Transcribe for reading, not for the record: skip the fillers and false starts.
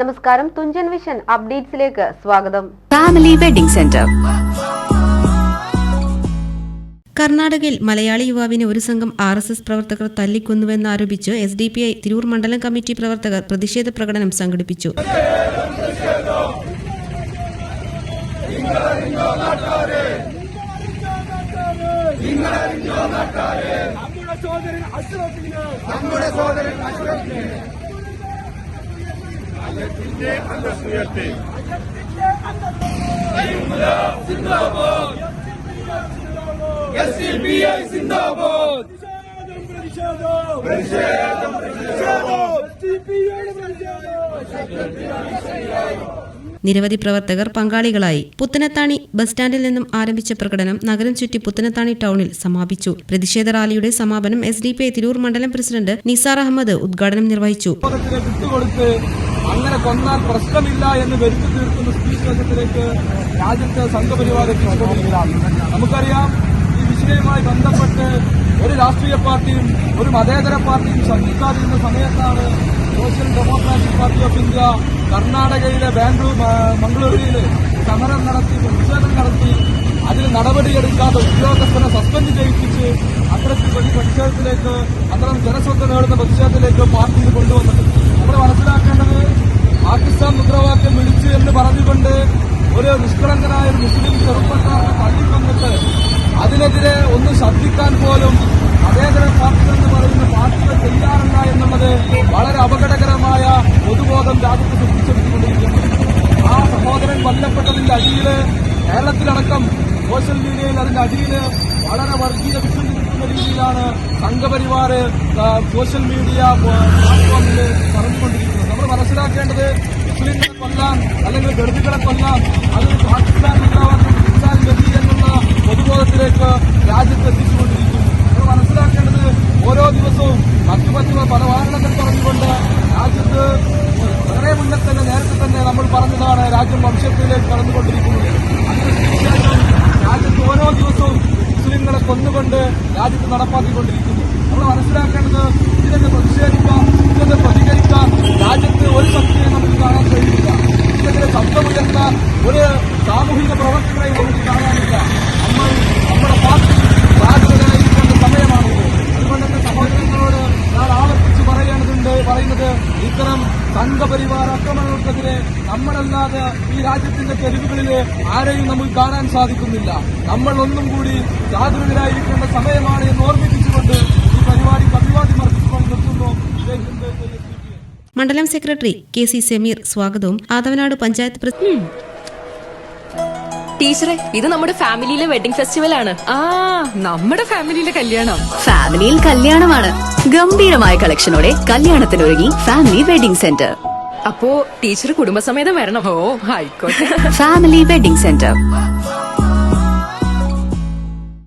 നമസ്കാരം, തുഞ്ചൻ വിഷൻ അപ്ഡേറ്റ്സിലേക്ക് സ്വാഗതം. Family wedding centre. കർണാടകയിൽ മലയാളി യുവാവിനെ ഒരു സംഘം RSS പ്രവർത്തകർ തല്ലിക്കൊന്നുവെന്നാരോപിച്ച് SDPI തിരൂർ മണ്ഡലം കമ്മിറ്റി പ്രവർത്തകർ പ്രതിഷേധ പ്രകടനം സംഘടിപ്പിച്ചു. SDPI സിന്ദാബാദ്. നിരവധി പ്രവർത്തകർ പങ്കാളികളായി. പുത്തനത്താണി ബസ് സ്റ്റാൻഡിൽ നിന്നും ആരംഭിച്ച പ്രകടനം നഗരം ചുറ്റി പുത്തനത്താണി ടൗണിൽ സമാപിച്ചു. പ്രതിഷേധ റാലിയുടെ സമാപനം SDPI തിരൂർ മണ്ഡലം പ്രസിഡന്റ് നിസാർ അഹമ്മദ് ഉദ്ഘാടനം നിർവഹിച്ചു. അങ്ങനെ കൊന്നാൽ പ്രശ്നമില്ല എന്ന് വരുത്തി തീർക്കുന്ന സ്ഥിതിവിശേഷത്തിലേക്ക് രാജ്യത്തെ സംഘപരിവാർ എത്തിക്കൊണ്ടിരിക്കുകയാണ്. നമുക്കറിയാം, ഈ വിഷയവുമായി ബന്ധപ്പെട്ട് ഒരു രാഷ്ട്രീയ പാർട്ടിയും ഒരു മതേതര പാർട്ടിയും ശബ്ദിക്കാതിരുന്ന സമയത്താണ് social democratic party of India കർണാടകയിലെ മംഗളൂരുവിൽ സമരം നടത്തി, പ്രതിഷേധം നടത്തി, അതിന് നടപടിയെടുക്കാത്ത ഉദ്യോഗസ്ഥനെ സസ്പെൻഡ് ചെയ്യിപ്പിച്ച് അത്തരത്തിൽ വലിയ പ്രതിഷേധത്തിലേക്ക്, അത്തരം ജനശ്രദ്ധ നേടുന്ന പ്രതിഷേധത്തിലേക്ക് പാർട്ടിയിൽ കൊണ്ടുവന്നത്. നമ്മൾ മനസ്സിലാക്കേണ്ടത്, പാകിസ്ഥാൻ മുദ്രാവാക്യം വിളിച്ചു എന്ന് പറഞ്ഞുകൊണ്ട് ഒരു നിഷ്കളങ്കനായ ഒരു മുസ്ലിം ചെറുപ്പക്കാരനെ തള്ളിക്കൊന്നിട്ട് അതിനെതിരെ ഒന്ന് ശബ്ദിക്കാൻ പോലും മതേതര പാർട്ടികൾ എന്ന് പറയുന്ന പാർട്ടികൾ തയ്യാറല്ല എന്നുള്ളത് വളരെ അപകടകരമായ പൊതുബോധം രാജ്യത്ത് സൃഷ്ടിച്ചെടുത്തുകൊണ്ടിരിക്കുന്നു. ആ സഹോദരൻ കൊല്ലപ്പെട്ടതിന്റെ അടിയിൽ കേരളത്തിലടക്കം സോഷ്യൽ മീഡിയയിൽ അതിന്റെ അടിയിൽ വളരെ വർഗീയ വിഷയം നിൽക്കുന്ന രീതിയിലാണ് സംഘപരിവാർ സോഷ്യൽ മീഡിയ പ്ലാറ്റ്ഫോമിൽ പറഞ്ഞുകൊണ്ടിരിക്കുന്നത്. നമ്മൾ മനസ്സിലാക്കേണ്ടത്, മുസ്ലിങ്ങളെ കൊല്ലാൻ അല്ലെങ്കിൽ ദളിതുകളെ കൊല്ലാൻ അത് പാകിസ്ഥാൻ മുദ്രാവാക്യം വിളിച്ചാൽ മതി എന്നുള്ള പൊതുബോധത്തിലേക്ക് രാജ്യത്ത് എത്തിച്ചുകൊണ്ടിരിക്കുന്നു. നമ്മൾ മനസ്സിലാക്കേണ്ടത്, ഓരോ ദിവസവും മറ്റു പല വാഹനങ്ങൾ പറഞ്ഞുകൊണ്ട് രാജ്യത്ത് വളരെ മുന്നേ തന്നെ നേരത്തെ തന്നെ നമ്മൾ പറഞ്ഞതാണ് രാജ്യം വംശത്തിലേക്ക് കടന്നുകൊണ്ടിരിക്കുന്നത്. അതിനുശേഷം രാജ്യത്ത് ഓരോ ദിവസവും മുസ്ലിങ്ങളെ കൊന്നുകൊണ്ട് രാജ്യത്ത് നടപ്പാക്കിക്കൊണ്ടിരിക്കുന്നു. നമ്മൾ മനസ്സിലാക്കേണ്ടത്, ഇതിനെ പ്രതിഷേധിക്കാൻ, ഇതിനെ പ്രതികരിക്കാൻ രാജ്യത്ത് ഒരു ശക്തിയെ നമുക്ക് കാണാൻ കഴിയില്ല. ഇതിനെതിരെ ശബ്ദമുയർത്താൻ ഒരു സാമൂഹിക പ്രവർത്തകരെയും നമുക്ക് കാണാനില്ല. നമ്മുടെ പാർട്ടി ജാഗ്രതയായിരിക്കേണ്ട സമയമാണിത്. അതുകൊണ്ട് തന്നെ സഹോദരങ്ങളോട് ഞാൻ ആവർത്തിച്ച് പറയുന്നത്, ഇത്തരം സംഘപരിവാർ ആക്രമണങ്ങൾക്കെതിരെ നമ്മളല്ലാതെ ഈ രാജ്യത്തിന്റെ തെരുവുകളിൽ ആരെയും നമുക്ക് കാണാൻ സാധിക്കുന്നില്ല. നമ്മൾ ഒന്നും കൂടി ജാഗരൂകരായിരിക്കേണ്ട സമയമാണ് എന്ന് ഓർമ്മിപ്പിച്ചുകൊണ്ട് ഈ പരിപാടിക്ക് അഭിവാദ്യം അർപ്പിച്ചുകൊണ്ട് നിർത്തുന്നു. മണ്ഡലം സെക്രട്ടറി KC സമീർ സ്വാഗതവും ആദവനാട് പഞ്ചായത്ത് പ്രസിഡന്റ് ടീച്ചറെ, ഇത് നമ്മുടെ ഫാമിലിയിലെ വെഡിംഗ് ഫെസ്റ്റിവൽ ആണ്. നമ്മുടെ ഫാമിലിയിലെ കല്യാണം. ഫാമിലിയിൽ കല്യാണമാണ്. ഗംഭീരമായ കളക്ഷനോടെ കല്യാണത്തിനൊരുങ്ങി ഫാമിലി വെഡിംഗ് സെന്റർ. അപ്പോ ടീച്ചർ കുടുംബസമേതം വരണം. ഓ, ആയിക്കോട്ടെ. Family wedding centre.